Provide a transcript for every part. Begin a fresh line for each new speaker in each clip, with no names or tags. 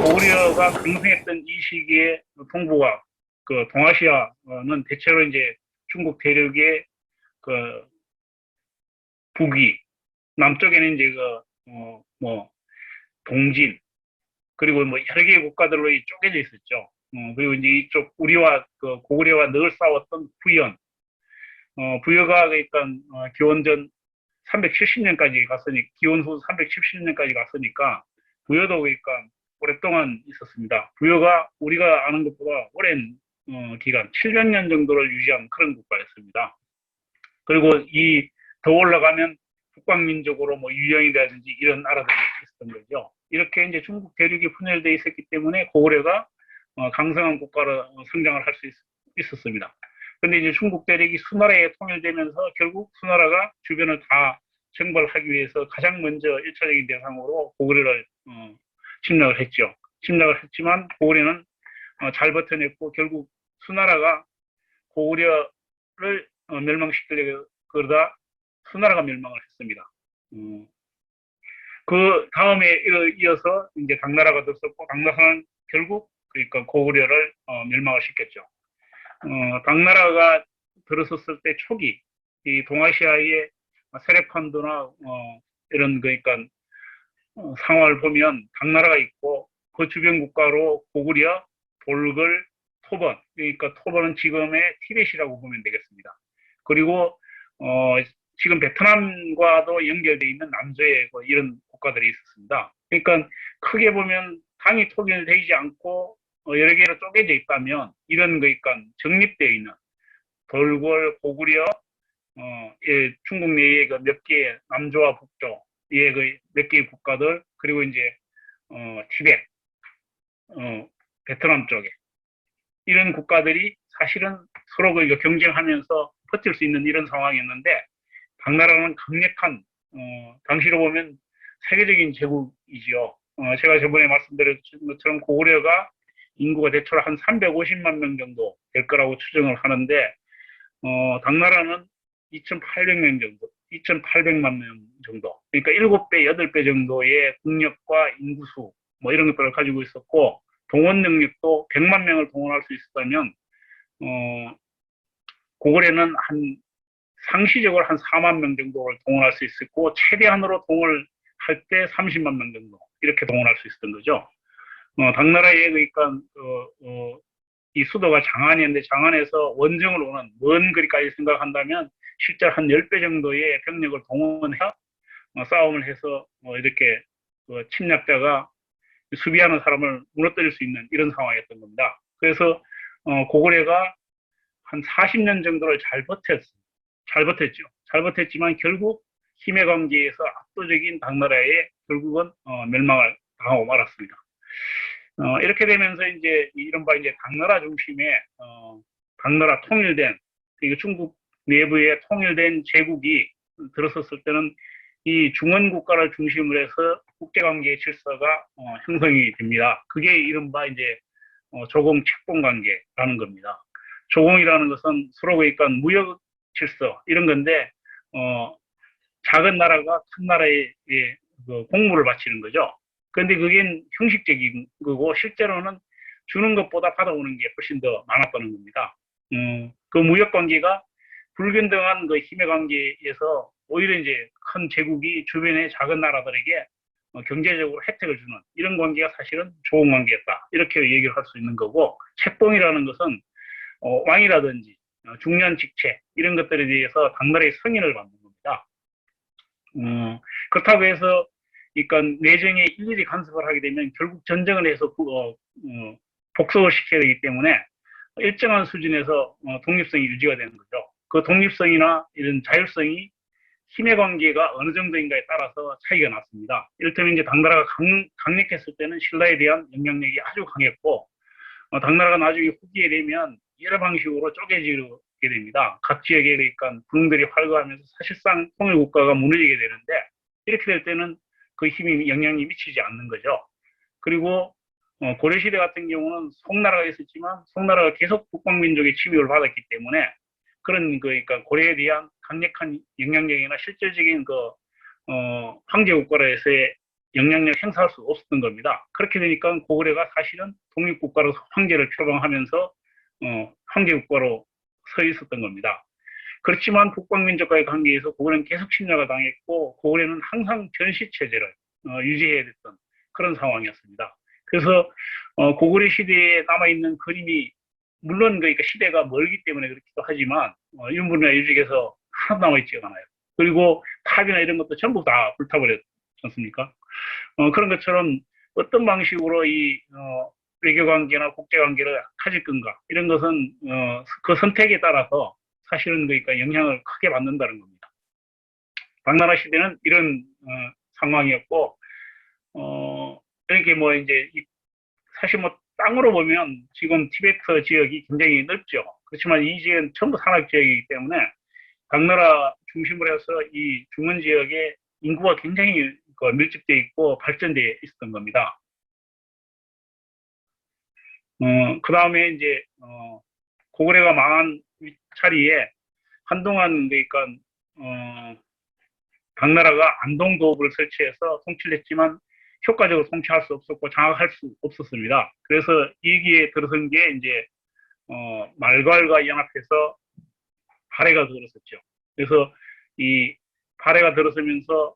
고구려가 강성했던 이 시기에 동북아, 그 동아시아는 대체로 이제 중국 대륙의 그 북위, 남쪽에는 이제 뭐 동진, 그리고 뭐 여러 개의 국가들로 쪼개져 있었죠. 그리고 이제 이쪽 우리와 그 고구려와 늘 싸웠던 부연, 부여가 그러니까 기원전 370년까지 갔으니 기원 후 370년까지 갔으니까 부여도 그러니까 오랫동안 있었습니다. 부여가 우리가 아는 것보다 오랜 기간 700년 정도를 유지한 그런 국가였습니다. 그리고 더 올라가면 북방민족으로 뭐 유영이라든지 이런 나라들이 있었던 거죠. 이렇게 이제 중국 대륙이 분열되어 있었기 때문에 고구려가 강성한 국가로 성장을 할 수 있었습니다. 근데 이제 중국 대륙이 수나라에 통일되면서 결국 수나라가 주변을 다 정벌하기 위해서 가장 먼저 1차적인 대상으로 고구려를 침략을 했죠. 침략을 했지만 고구려는 잘 버텨냈고 결국 수나라가 고구려를 멸망시키려고 그러다 수나라가 멸망을 했습니다. 그 다음에 이어서 이제 당나라가 들었었고 당나라는 결국 그러니까 고구려를 멸망을 시켰죠. 당나라가 들어섰을 때 초기 이 동아시아의 세력판도나 이런 그러니까 상황을 보면 당나라가 있고 그 주변 국가로 고구려, 돌글, 토번, 그러니까 토번은 지금의 티벳이라고 보면 되겠습니다. 그리고 지금 베트남과도 연결되어 있는 남조의 이런 국가들이 있었습니다. 그러니까 크게 보면 당이 통일되지 않고 여러 개로 쪼개져 있다면 이런 그러니까 정립되어 있는 돌궐, 고구려, 중국 내의 그 몇 개의 남조와 북조의 그 몇 개의 국가들 그리고 이제 티벳, 베트남 쪽에 이런 국가들이 사실은 서로 그 경쟁하면서 버틸 수 있는 이런 상황이었는데 당나라는 강력한 당시로 보면 세계적인 제국이지요. 제가 저번에 말씀드렸던 것처럼 고구려가 인구가 대체로 한 350만 명 정도 될 거라고 추정을 하는데 당나라는 2,800명 정도, 2,800만 명 정도. 그러니까 7배, 8배 정도의 국력과 인구수 뭐 이런 것들을 가지고 있었고 동원 능력도 100만 명을 동원할 수 있었다면 고구려는 상시적으로 한 4만 명 정도를 동원할 수 있었고 최대한으로 동원을 할 때 30만 명 정도 이렇게 동원할 수 있었던 거죠. 당나라의 그러니까 이 수도가 장안이었는데 장안에서 원정을 오는 먼 거리까지 생각한다면 실제로 한 10배 정도의 병력을 동원해서 싸움을 해서 이렇게 침략자가 수비하는 사람을 무너뜨릴 수 있는 이런 상황이었던 겁니다. 그래서 고구려가 한 40년 정도를 잘 버텼죠. 잘 버텼지만 결국 힘의 관계에서 압도적인 당나라에 결국은 멸망을 당하고 말았습니다. 이렇게 되면서 이제 이른바 이제 당나라 중심의 당나라 통일된 그리고 중국 내부에 통일된 제국이 들어섰을 때는 이 중원 국가를 중심으로 해서 국제관계의 질서가 형성이 됩니다. 그게 이른바 이제 조공 책봉 관계라는 겁니다. 조공이라는 것은 서로 그러니까 무역 질서 이런 건데 작은 나라가 큰 나라에 그 공물을 바치는 거죠. 그런데 그게 형식적인 거고 실제로는 주는 것보다 받아오는 게 훨씬 더 많았다는 겁니다. 그 무역 관계가 불균등한 그 힘의 관계에서 오히려 이제 큰 제국이 주변의 작은 나라들에게 경제적으로 혜택을 주는 이런 관계가 사실은 좋은 관계였다. 이렇게 얘기를 할 수 있는 거고 책봉이라는 것은 왕이라든지 중요한 직책 이런 것들에 대해서 당나라의 승인을 받는 겁니다. 그렇다고 해서 그러니까 내정에 일일이 간섭을 하게 되면 결국 전쟁을 해서 복속을 시켜야 되기 때문에 일정한 수준에서 독립성이 유지가 되는 거죠. 그 독립성이나 이런 자율성이 힘의 관계가 어느 정도인가에 따라서 차이가 났습니다. 이를테면 이제 당나라가 강력했을 때는 신라에 대한 영향력이 아주 강했고 당나라가 나중에 후기에 되면 여러 방식으로 쪼개지게 됩니다. 각 지역에 그러니까 군웅들이 활거하면서 사실상 통일국가가 무너지게 되는데 이렇게 될 때는 그 힘이 영향이 미치지 않는 거죠. 그리고 고려시대 같은 경우는 송나라가 있었지만 송나라가 계속 북방민족의 침입을 받았기 때문에 그런 그러니까 고려에 대한 강력한 영향력이나 실질적인 황제 국가로서의 영향력 행사할 수 없었던 겁니다. 그렇게 되니까 고구려가 사실은 독립국가로 황제를 표방하면서 황제국가로 서 있었던 겁니다. 그렇지만 북방민족과의 관계에서 고구려는 계속 침략을 당했고 고구려는 항상 전시체제를 유지해야 됐던 그런 상황이었습니다. 그래서 고구려 시대에 남아있는 그림이 물론 그러니까 시대가 멀기 때문에 그렇기도 하지만 윤부나 유직에서 하나도 남아있지가 않아요. 그리고 탑이나 이런 것도 전부 다 불타버렸지 않습니까? 그런 것처럼 어떤 방식으로 이 외교관계나 국제관계를 가질 건가 이런 것은 그 선택에 따라서 사실은 그러니까 영향을 크게 받는다는 겁니다. 당나라 시대는 이런 상황이었고 이렇게 뭐 이제 사실 뭐 땅으로 보면 지금 티베트 지역이 굉장히 넓죠. 그렇지만 이 지역은 전부 산악 지역이기 때문에 당나라 중심으로 해서 이 중원 지역에 인구가 굉장히 밀집되어 있고 발전되어 있었던 겁니다. 그 다음에 이제 고구려가 망한 차리에 한동안 그러니까 당나라가 안동도읍을 설치해서 통치를 했지만 효과적으로 통치할 수 없었고 장악할 수 없었습니다. 그래서 이기에 들어선 게 이제 말괄과 연합해서 발해가 들어섰죠. 그래서 이 발해가 들어서면서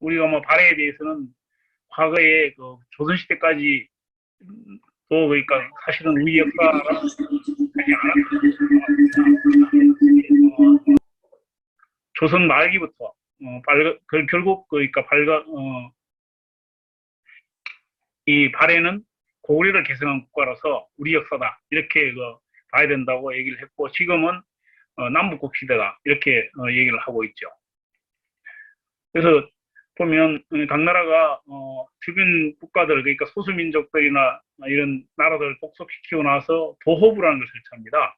우리가 뭐 발해에 대해서는 과거에 그 조선시대까지 또 그러니까 사실은 우리 역사랑 하지 않았던 조선 말기부터 결국 그러니까 이 발해는 고구려를 계승한 국가라서 우리 역사다 이렇게 봐야 된다고 얘기를 했고 지금은 남북국 시대다 이렇게 얘기를 하고 있죠. 그래서 보면 당나라가 주변 국가들 그러니까 소수민족들이나 이런 나라들을 복속시키고 나서 도호부라는 걸 설치합니다.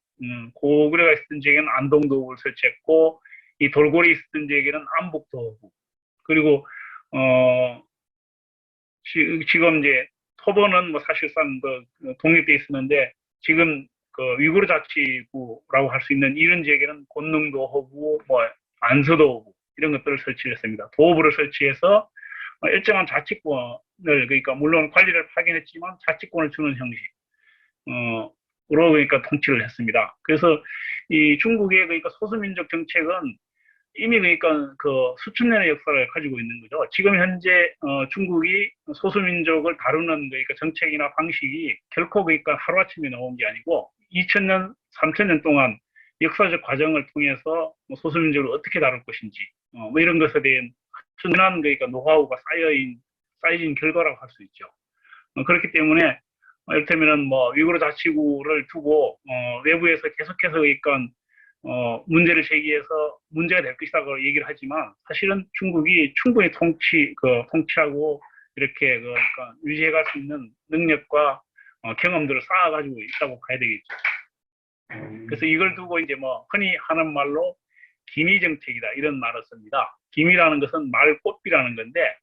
고구려가 있었던 지역에는 안동도호부를 설치했고 이 돌고래 있었던 지역에는 안북도호부 그리고 지금 이제 토보는 뭐 사실상 독립돼 있었는데 지금 위구르 자치구라고 할 수 있는 이런 지역에는 곤릉도호부, 뭐 안서도호부 이런 것들을 설치했습니다. 도호부를 설치해서 일정한 자치권을 그러니까 물론 관리를 하긴 했지만 자치권을 주는 형식으로 그러니까 통치를 했습니다. 그래서 이 중국의 그러니까 소수민족 정책은 이미 그러니까 수천 년의 역사를 가지고 있는 거죠. 지금 현재 중국이 소수민족을 다루는 그러니까 정책이나 방식이 결코 그러니까 하루아침에 나온 게 아니고 2000년, 3000년 동안 역사적 과정을 통해서 소수민족을 어떻게 다룰 것인지 뭐 이런 것에 대한 수년한 그러니까 노하우가 쌓여진 결과라고 할 수 있죠. 그렇기 때문에 이를테면은 뭐 위구르 자치구를 두고 외부에서 계속해서 그러니까 문제를 제기해서 문제가 될 것이라고 얘기를 하지만 사실은 중국이 충분히 통치하고 이렇게 그러니까 유지해갈 수 있는 능력과 경험들을 쌓아가지고 있다고 봐야 되겠죠. 그래서 이걸 두고 이제 뭐 흔히 하는 말로 기미 정책이다 이런 말을 씁니다. 기미라는 것은 말꽃비라는 건데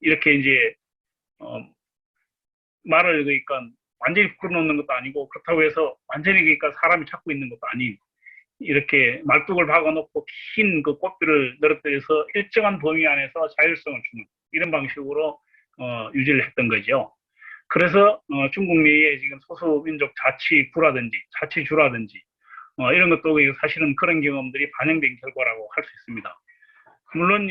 이렇게 이제 말을 그러니까 완전히 풀어놓는 것도 아니고 그렇다고 해서 완전히 그러니까 사람이 찾고 있는 것도 아닌 이렇게 말뚝을 박아놓고 긴 그 꽃비를 늘어뜨려서 일정한 범위 안에서 자율성을 주는 이런 방식으로 유지를 했던 거죠. 그래서 중국 내에 지금 소수민족 자치주라든지 이런 것도 사실은 그런 경험들이 반영된 결과라고 할 수 있습니다. 물론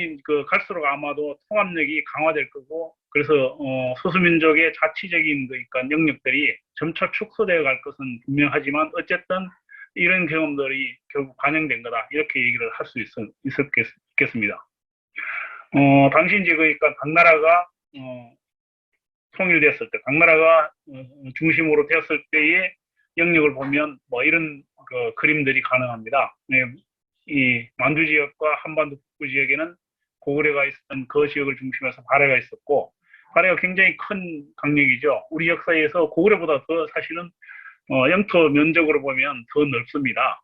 갈수록 아마도 통합력이 강화될 거고 그래서 소수민족의 자치적인 그러니까 영역들이 점차 축소되어 갈 것은 분명하지만 어쨌든 이런 경험들이 결국 반영된 거다 이렇게 얘기를 할 수 있겠습니다. 당시 이제 그러니까 당나라가 통일됐을 때, 당나라가 중심으로 되었을 때의 영역을 보면 뭐 이런 그림들이 가능합니다. 이 만주 지역과 한반도 북부 지역에는 고구려가 있었던 그 지역을 중심해서 발해가 있었고 발해가 굉장히 큰 강력이죠. 우리 역사에서 고구려보다 더 사실은 영토 면적으로 보면 더 넓습니다.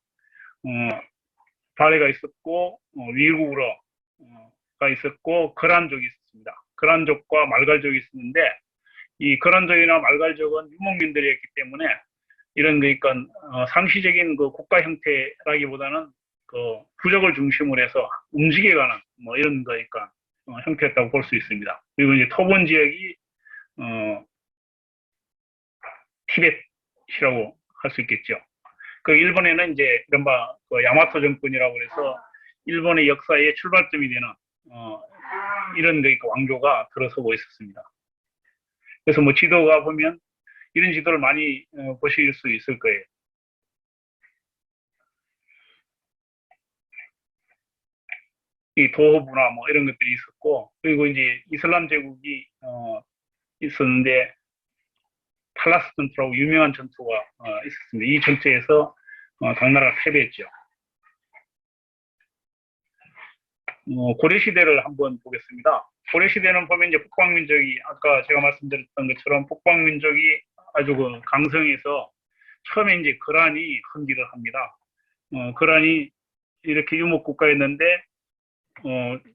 발해가 있었고 위구르가 있었고 거란족이 있었습니다. 거란족과 말갈족이 있었는데 이 거란족이나 말갈족은 유목민들이었기 때문에 이런 그러니까 상시적인 국가 형태라기보다는 부족을 중심으로 해서 움직여가는 뭐 이런 거니까 형태였다고 볼 수 있습니다. 그리고 이제 토본 지역이 티벳이라고 할 수 있겠죠. 그 일본에는 이제 이른바 그 야마토 정권이라고 해서 일본의 역사의 출발점이 되는 이런 그 왕조가 들어서고 있었습니다. 그래서 뭐 지도가 보면 이런 지도를 많이 보실 수 있을 거예요. 이 도호부나 뭐 이런 것들이 있었고, 그리고 이제 이슬람 제국이 있었는데 탈라스 전투라고 유명한 전투가 있었습니다. 이 전투에서 당나라가 패배했죠. 고려 시대를 한번 보겠습니다. 고려 시대는 보면 이제 북방민족이 아까 제가 말씀드렸던 것처럼 북방민족이 아주 그 강성해서 처음에 이제 거란이 헌기를 합니다. 거란이 이렇게 유목 국가였는데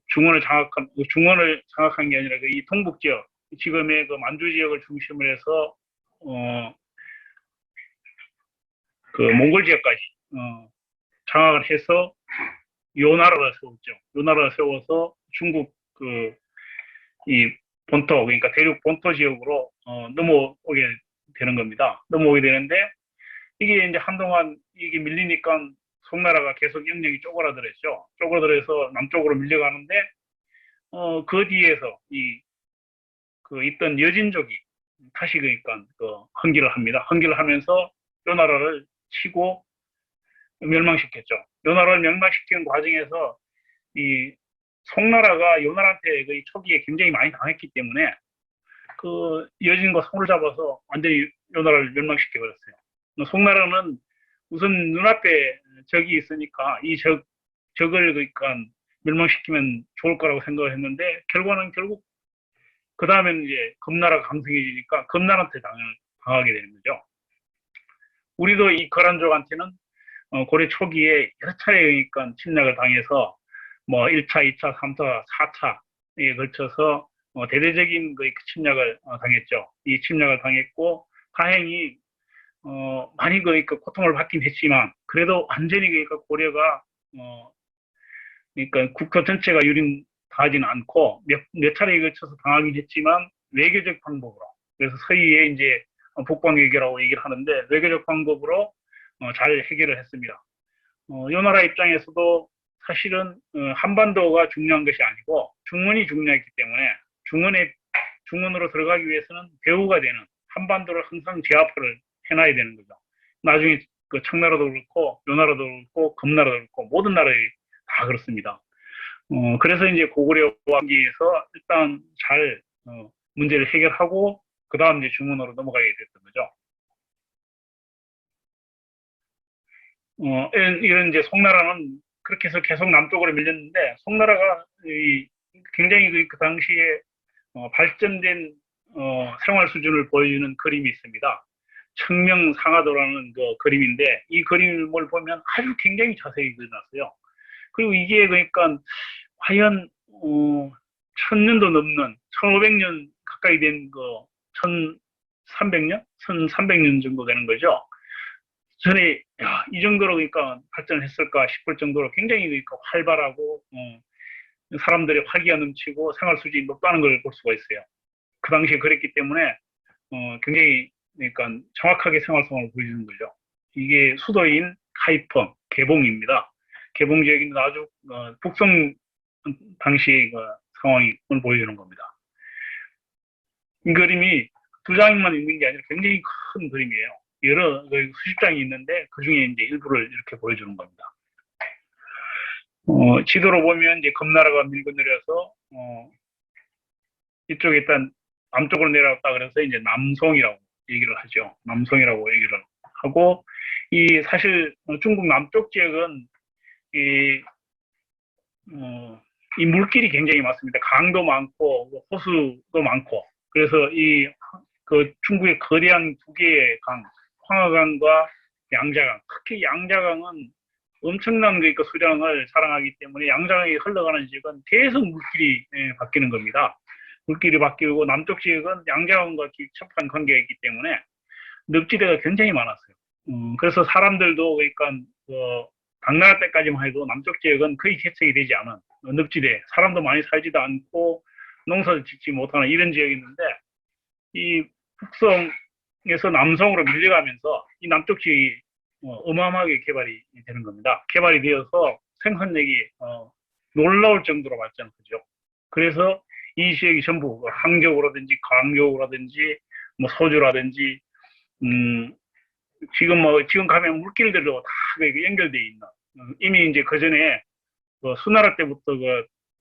중원을 장악한 게 아니라 이 동북 지역, 지금의 그 만주 지역을 중심으로 해서 그 몽골 지역까지 장악을 해서 요나라를 세웠죠. 요나라를 세워서 중국 이 본토, 그러니까 대륙 본토 지역으로 넘어오게 되는 겁니다. 넘어오게 되는데 이게 이제 한동안 이게 밀리니까 송나라가 계속 영역이 쪼그라들었죠. 쪼그라들어서 남쪽으로 밀려가는데 그 뒤에서 있던 여진족이 다시 그러니까 헌기를 합니다. 헌기를 하면서 요나라를 치고 멸망시켰죠. 요나라를 멸망시키는 과정에서 이 송나라가 요나라한테 그 초기에 굉장히 많이 당했기 때문에 그 여진과 손을 잡아서 완전히 요나라를 멸망시켜 버렸어요. 송나라는 우선 눈앞에 적이 있으니까 이 적을 그러니까 멸망시키면 좋을 거라고 생각을 했는데 결국 그 다음에는 이제 금나라가 강성해지니까 금나라한테 당하게 되는 거죠. 우리도 이 거란족한테는 고려 초기에 여러 차례 그러니까 침략을 당해서 뭐 1차, 2차, 3차, 4차에 걸쳐서 대대적인 그 침략을 당했죠. 이 침략을 당했고 다행히 많이 그러니까 고통을 받긴 했지만 그래도 완전히 그러니까 고려가 그러니까 국토 전체가 유린당하지는 않고 몇 차례에 걸쳐서 당하긴 했지만 외교적 방법으로, 그래서 서희의 이제 북방 외교라고 얘기를 하는데 외교적 방법으로 잘 해결을 했습니다. 요나라 입장에서도 사실은 한반도가 중요한 것이 아니고 중원이 중요했기 때문에 중원으로 들어가기 위해서는 배후가 되는 한반도를 항상 제압을 해놔야 되는 거죠. 나중에 그 청나라도 그렇고 요나라도 그렇고 금나라도 그렇고 모든 나라에 다 그렇습니다. 그래서 이제 고구려 왕기에서 일단 잘 문제를 해결하고 그 다음 이제 중원으로 넘어가게 됐던 거죠. 이런 이제 송나라는 그렇게 해서 계속 남쪽으로 밀렸는데 송나라가 굉장히 그 당시에 발전된 생활 수준을 보여주는 그림이 있습니다. 청명상하도라는 그 그림인데 이 그림을 보면 아주 굉장히 자세히 그려놨어요. 그리고 이게 그러니까 과연 1000년도 넘는 1500년 가까이 된 그 1300년? 1300년 정도 되는 거죠. 전에 이 정도로 그러니까 발전했을까 싶을 정도로 굉장히 그러니까 활발하고 사람들의 활기가 넘치고 생활 수준이 높다는 걸 볼 수가 있어요. 그 당시에 그랬기 때문에 굉장히 그러니까 정확하게 생활상을 보여주는 거죠. 이게 수도인 하이펑 개봉입니다. 개봉 지역인데 아주 북송 당시의 그 상황을 보여주는 겁니다. 이 그림이 두 장만 있는 게 아니라 굉장히 큰 그림이에요. 여러 수십 장이 있는데 그 중에 이제 일부를 이렇게 보여주는 겁니다. 지도로 보면 이제 금나라가 밀고 내려서 이쪽에 일단 남쪽으로 내려왔다 그래서 이제 남송이라고 얘기를 하죠. 남송이라고 얘기를 하고 이 사실 중국 남쪽 지역은 이 물길이 굉장히 많습니다. 강도 많고 호수도 많고 그래서 그 중국의 거대한 두 개의 강, 황하강과 양자강, 특히 양자강은 엄청난 그러니까 수량을 자랑하기 때문에 양자강이 흘러가는 지역은 계속 물길이 바뀌는 겁니다. 물길이 바뀌고 남쪽 지역은 양자강과 밀접한 관계가 있기 때문에 늪지대가 굉장히 많았어요. 그래서 사람들도 그러니까 당나라 때까지만 해도 남쪽 지역은 거의 개척이 되지 않은 늪지대, 사람도 많이 살지도 않고 농사도 짓지 못하는 이런 지역이 있는데, 이 북성에서 남성으로 밀려가면서 이 남쪽 지역이 어마어마하게 개발이 되는 겁니다. 개발이 되어서 생산력이 놀라울 정도로 발전하죠. 그래서 이 지역이 전부 항저우라든지 강저우라든지 뭐 소주라든지 지금 가면 물길들도 다 연결되어 있는, 이미 이제 그 전에 수나라 때부터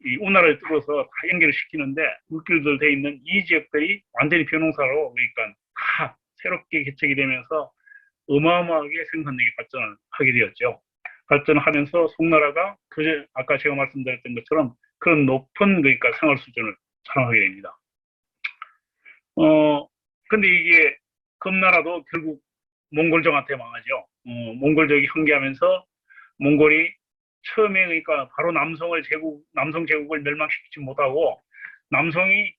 이 운하를 뚫어서 다 연결을 시키는데 물길들 돼 있는 이 지역들이 완전히 벼농사로 그러니까 다 새롭게 개척이 되면서 어마어마하게 생산력이 발전을 하게 되었죠. 발전하면서 송나라가 아까 제가 말씀드렸던 것처럼 그런 높은 그러니까 생활 수준을 자랑하게 됩니다. 근데 이게 금나라도 결국 몽골족한테 망하죠. 몽골족이 흥계하면서 몽골이 처음에 그러니까 바로 남성 제국을 멸망시키지 못하고 남성이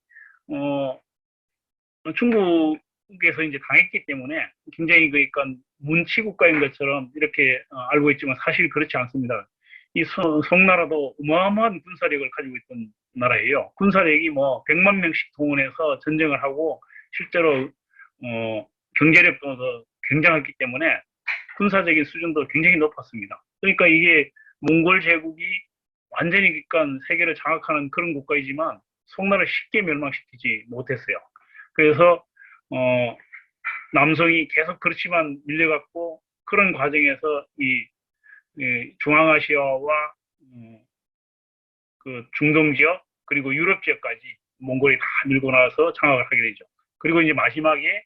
중국에서 이제 당했기 때문에 굉장히 그러니까 문치 국가인 것처럼 이렇게 알고 있지만 사실 그렇지 않습니다. 이 송나라도 어마어마한 군사력을 가지고 있던 나라예요. 군사력이 뭐 100만 명씩 동원해서 전쟁을 하고 실제로 경제력도 굉장했기 때문에 군사적인 수준도 굉장히 높았습니다. 그러니까 이게 몽골 제국이 완전히 그러니까 세계를 장악하는 그런 국가이지만 송나라를 쉽게 멸망시키지 못했어요. 그래서 남성이 계속 그렇지만 밀려갔고 그런 과정에서 이 중앙아시아와 그 중동 지역 그리고 유럽 지역까지 몽골이 다 밀고 나서 장악을 하게 되죠. 그리고 이제 마지막에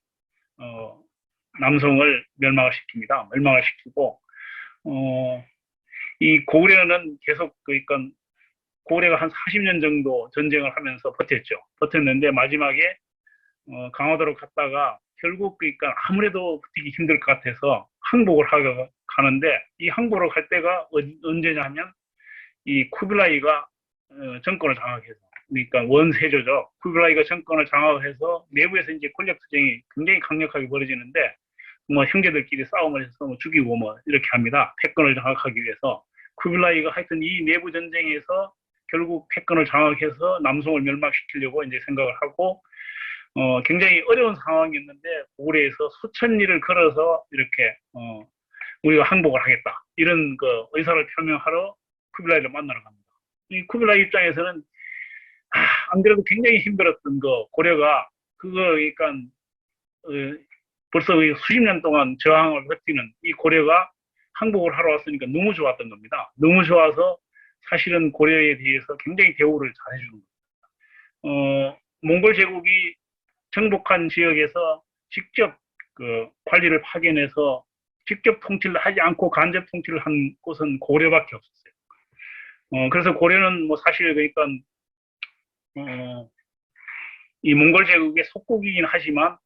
남성을 멸망을 시킵니다. 멸망을 시키고 이 고구려는 계속 그러니까 고구려가 한 40년 정도 전쟁을 하면서 버텼는데 마지막에 강화도로 갔다가 결국 그러니까 아무래도 버티기 힘들 것 같아서 항복을 가는데 이 항복을 갈 때가 언제냐 하면 이 쿠빌라이가 정권을 장악해서 그러니까 원세조죠. 쿠빌라이가 정권을 장악해서 내부에서 이제 권력 투쟁이 굉장히 강력하게 벌어지는데 뭐 형제들끼리 싸움을 해서 뭐 죽이고 뭐 이렇게 합니다. 패권을 장악하기 위해서 쿠빌라이가 하여튼 이 내부 전쟁에서 결국 패권을 장악해서 남성을 멸망시키려고 이제 생각을 하고 굉장히 어려운 상황이었는데 고구려에서 수천 리를 걸어서 이렇게 우리가 항복을 하겠다 이런 그 의사를 표명하러 쿠빌라이를 만나러 갑니다. 이 쿠빌라이 입장에서는 안 그래도 굉장히 힘들었던 고려가 그러니까 벌써 수십 년 동안 저항을 버티는 이 고려가 항복을 하러 왔으니까 너무 좋았던 겁니다. 너무 좋아서 사실은 고려에 대해서 굉장히 대우를 잘해주는 겁니다. 몽골 제국이 정복한 지역에서 직접 관리를 파견해서 직접 통치를 하지 않고 간접 통치를 한 곳은 고려밖에 없었어요. 그래서 고려는 뭐 사실 그러니까 이 몽골 제국의 속국이긴 하지만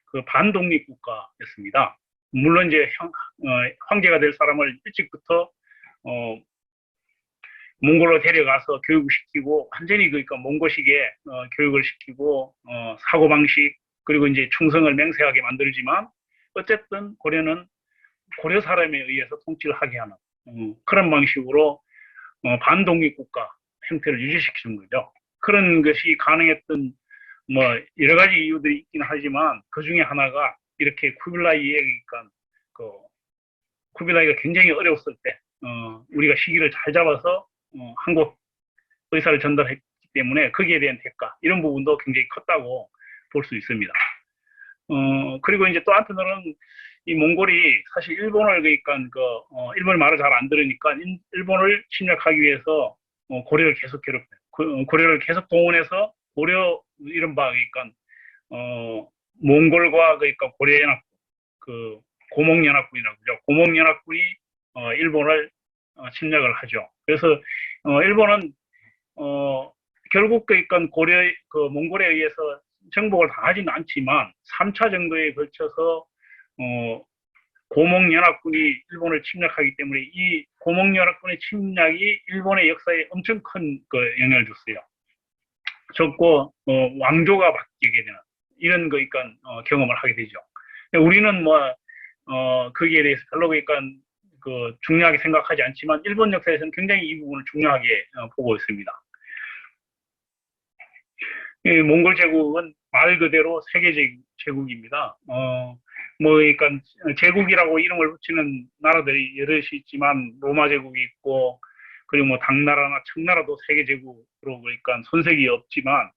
그 반독립 국가였습니다. 물론 이제 황제가 될 사람을 일찍부터 몽골로 데려가서 교육을 시키고 완전히 그러니까 몽고식의 교육을 시키고 사고방식 그리고 이제 충성을 맹세하게 만들지만 어쨌든 고려는 고려 사람에 의해서 통치를 하게 하는 그런 방식으로 반독립 국가 형태를 유지시키는 거죠. 그런 것이 가능했던 뭐 여러 가지 이유들이 있긴 하지만 그 중에 하나가 이렇게 쿠빌라이가 굉장히 어려웠을 때 우리가 시기를 잘 잡아서 한국 의사를 전달했기 때문에 거기에 대한 대가 이런 부분도 굉장히 컸다고 볼 수 있습니다. 그리고 이제 또 한편으로는 이 몽골이 사실 일본을 그러니까 일본 말을 잘 안 들으니까 일본을 침략하기 위해서 고려를 계속 괴롭혀요. 고려를 계속 동원해서 고려 이른바 그러니까 몽골과 그러니까 고려연합 고몽연합군이라고 그러죠. 고몽연합군이 일본을 침략을 하죠. 그래서 일본은 결국 그러니까 몽골에 의해서 정복을 당하지는 않지만 3차 정도에 걸쳐서 고몽연합군이 일본을 침략하기 때문에 이 고몽연합군의 침략이 일본의 역사에 엄청 큰 영향을 줬고 왕조가 바뀌게 되는 이런 그러니까 경험을 하게 되죠. 우리는 뭐 거기에 대해서 별로 그러니까 중요하게 생각하지 않지만 일본 역사에서는 굉장히 이 부분을 중요하게 보고 있습니다. 이 몽골 제국은 말 그대로 세계 제국입니다. 그러니까 제국이라고 이름을 붙이는 나라들이 여럿이 있지만 로마 제국이 있고 그리고 뭐 당나라나 청나라도 세계 제국으로 그러니까 손색이 없지만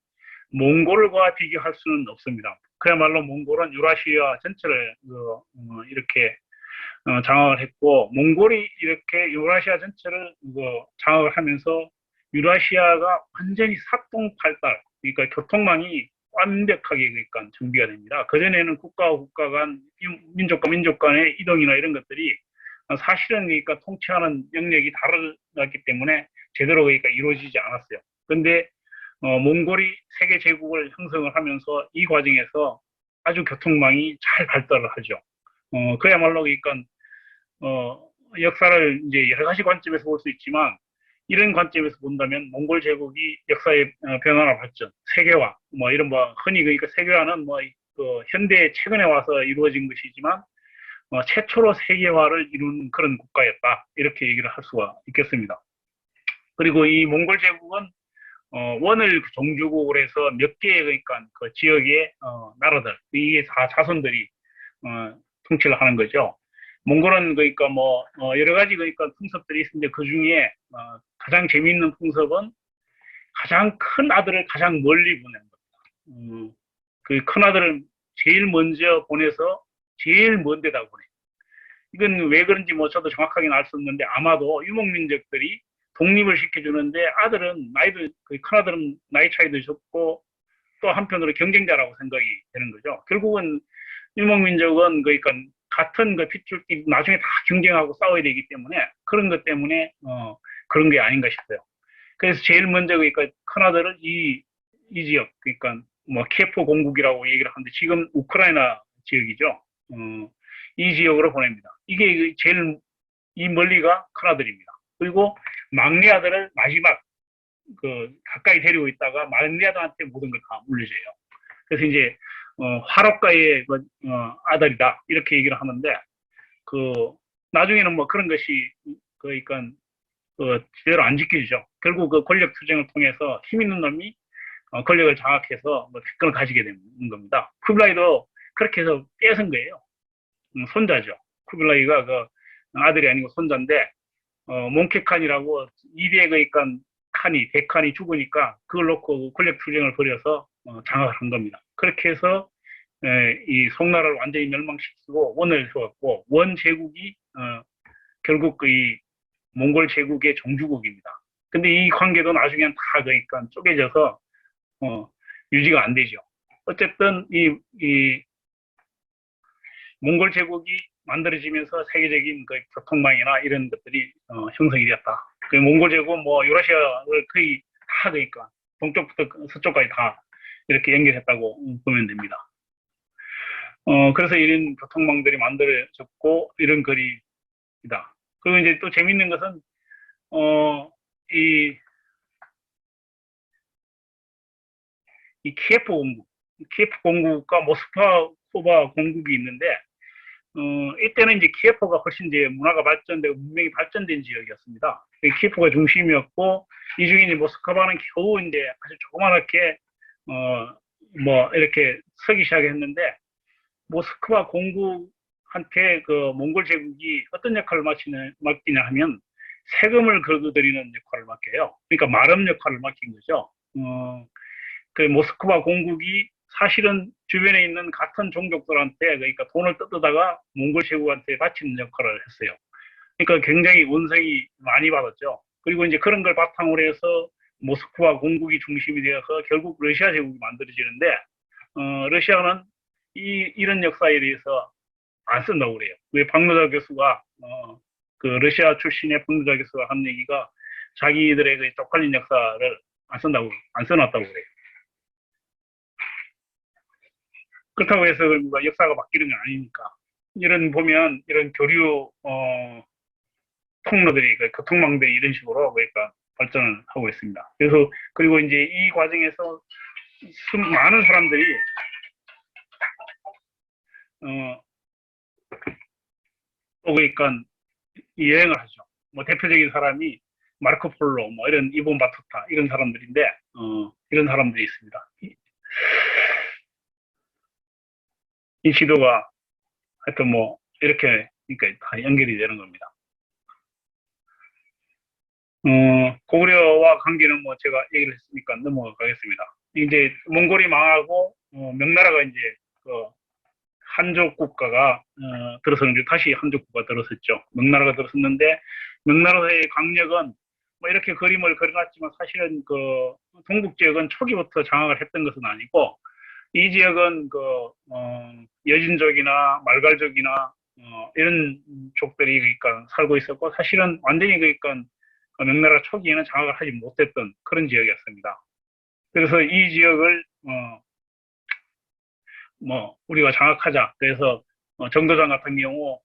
몽골과 비교할 수는 없습니다. 그야말로 몽골은 유라시아 전체를 이렇게 장악을 했고 몽골이 이렇게 유라시아 전체를 장악을 하면서 유라시아가 완전히 사통팔달 그러니까 교통망이 완벽하게 그러니까 준비가 됩니다. 그전에는 국가와 국가 간, 민족과 민족 간의 이동이나 이런 것들이 사실은 그러니까 통치하는 영역이 다르기 때문에 제대로 그러니까 이루어지지 않았어요. 그런데 몽골이 세계 제국을 형성을 하면서 이 과정에서 아주 교통망이 잘 발달을 하죠. 그야말로 그러니까 역사를 이제 여러 가지 관점에서 볼 수 있지만 이런 관점에서 본다면 몽골 제국이 역사의 변화나 발전, 세계화, 뭐 이런 뭐 흔히 그러니까 세계화는 뭐 현대 최근에 와서 이루어진 것이지만 최초로 세계화를 이룬 그런 국가였다 이렇게 얘기를 할 수가 있겠습니다. 그리고 이 몽골 제국은 원을 종주국으로 해서 몇 개의 그러니까 그 지역의 나라들, 이게 다 자손들이 통치를 하는 거죠. 몽골은 그러니까 뭐 여러 가지 그러니까 풍습들이 있는데 그 중에 가장 재미있는 풍습은 가장 큰 아들을 가장 멀리 보내는 겁니다. 그 큰 아들을 제일 먼저 보내서 제일 먼 데다 보내. 이건 왜 그런지 뭐 저도 정확하게는 알 수 없는데 아마도 유목민족들이 독립을 시켜주는데 아들은 그 큰 아들은 나이 차이도 적고 또 한편으로 경쟁자라고 생각이 되는 거죠. 결국은 유목민족은 그러니까 같은 그 핏줄끼리 나중에 다 경쟁하고 싸워야 되기 때문에 그런 것 때문에 그런 게 아닌가 싶어요. 그래서 제일 먼저 그러니까 큰아들은 이 지역 그러니까 뭐 케포 공국이라고 얘기를 하는데 지금 우크라이나 지역이죠. 이 지역으로 보냅니다. 이게 제일 이 멀리가 큰아들입니다. 그리고 막내 아들을 마지막 가까이 데리고 있다가 막내 아들한테 모든 걸 다 물려줘요. 그래서 이제 화롯가의 아들이다 이렇게 얘기를 하는데 나중에는 뭐 그런 것이 그러니까 제대로 안 지켜지죠. 결국 그 권력 투쟁을 통해서 힘 있는 놈이 권력을 장악해서 뭐 특권을 가지게 되는 겁니다. 쿠빌라이도 그렇게 해서 뺏은 거예요. 손자죠. 쿠빌라이가 그 아들이 아니고 손자인데 몽케칸이라고 200의 그러니까 대칸이 죽으니까 그걸 놓고 권력 투쟁을 벌여서 장악을 한 겁니다. 그렇게 해서 이 송나라를 완전히 멸망시키고 원을 세웠고 원 제국이 결국 이 몽골 제국의 종주국입니다. 근데 이 관계도 나중엔 다 그러니까 쪼개져서 유지가 안 되죠. 어쨌든 이 몽골 제국이 만들어지면서 세계적인 그 교통망이나 이런 것들이 형성이 되었다. 그 몽골 제국 뭐 유라시아를 거의 다 그러니까 동쪽부터 서쪽까지 다 이렇게 연결했다고 보면 됩니다. 그래서 이런 교통망들이 만들어졌고 이런 거리이다. 그리고 이제 또 재밌는 것은 이 키예프 공국, 키예프 공국과 모스크바 공국이 있는데 이때는 이제 키예프가 훨씬 이제 문화가 발전되고 문명이 발전된 지역이었습니다. 키예프가 중심이었고 이 중에 이제 모스크바는 겨우 이제 아주 조그맣게 뭐 이렇게 서기 시작했는데 모스크바 공국한테 그 몽골 제국이 어떤 역할을 맡기냐 하면 세금을 걷어들이는 역할을 맡겨요. 그러니까 마름 역할을 맡긴 거죠. 그 모스크바 공국이 사실은 주변에 있는 같은 종족들한테 그러니까 돈을 뜯어다가 몽골 제국한테 바치는 역할을 했어요. 그러니까 굉장히 원성이 많이 받았죠. 그리고 이제 그런 걸 바탕으로 해서 모스크바 공국이 중심이 되어서 결국 러시아 제국이 만들어지는데 러시아는 이런 역사에 대해서 안 쓴다고 그래요. 왜 박노자 교수가 그 러시아 출신의 박노자 교수가 한 얘기가 자기들의 그 쪽팔린 역사를 안 써놨다고 그래요. 그렇다고 해서 역사가 바뀌는 건 아니니까. 보면 이런 교류 통로들이 교통망들이 이런 식으로 그러니까 발전을 하고 있습니다. 그래서 그리고 이제 이 과정에서 많은 사람들이 또 그러니까 여행을 하죠. 뭐 대표적인 사람이 마르코 폴로, 뭐 이런 이본 바투타 이런 사람들인데 이런 사람들이 있습니다. 이 지도가 하여튼 뭐 이렇게 그러니까 다 연결이 되는 겁니다. 고구려와 관계는 뭐 제가 얘기를 했으니까 넘어가겠습니다. 이제 몽골이 망하고 명나라가 이제 그 한족 국가가 들어서는데 다시 한족 국가가 들어섰죠. 명나라가 들어섰는데 명나라의 강력은 뭐 이렇게 그림을 그려놨지만 사실은 그 동북 지역은 초기부터 장악을 했던 것은 아니고 이 지역은 그 여진족이나 말갈족이나 이런 족들이 그러니까 살고 있었고 사실은 완전히 그러니까 명나라 초기에는 장악을 하지 못했던 그런 지역이었습니다. 그래서 이 지역을 뭐 우리가 장악하자. 그래서 정도전 같은 경우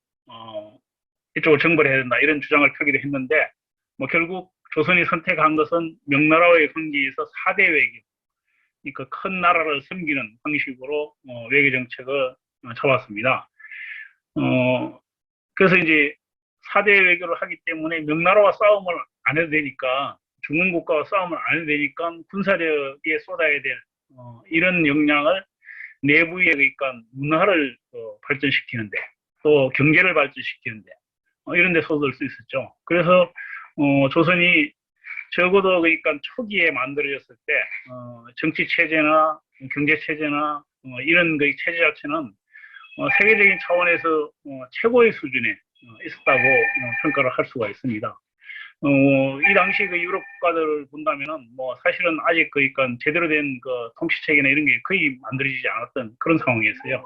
이쪽을 정벌해야 된다 이런 주장을 펴기도 했는데 뭐 결국 조선이 선택한 것은 명나라와의 관계에서 4대 외교, 그러니까 큰 나라를 섬기는 방식으로 외교 정책을 잡았습니다. 그래서 이제 4대 외교를 하기 때문에 명나라와 싸움을 안 해도 되니까 중국 국가와 싸움을 안 해도 되니까 군사력에 쏟아야 될 이런 역량을 내부에 그러니까 문화를 발전시키는데 또 경제를 발전시키는데 이런 데 쏟을 수 있었죠. 그래서 조선이 적어도 그러니까 초기에 만들어졌을 때 정치 체제나 경제 체제나 이런 그 체제 자체는 세계적인 차원에서 최고의 수준에 있었다고 평가를 할 수가 있습니다. 이 당시 그 유럽 국가들을 본다면은 뭐 사실은 아직 그러니까 제대로 된 그 통치 체계나 이런 게 거의 만들어지지 않았던 그런 상황이었어요.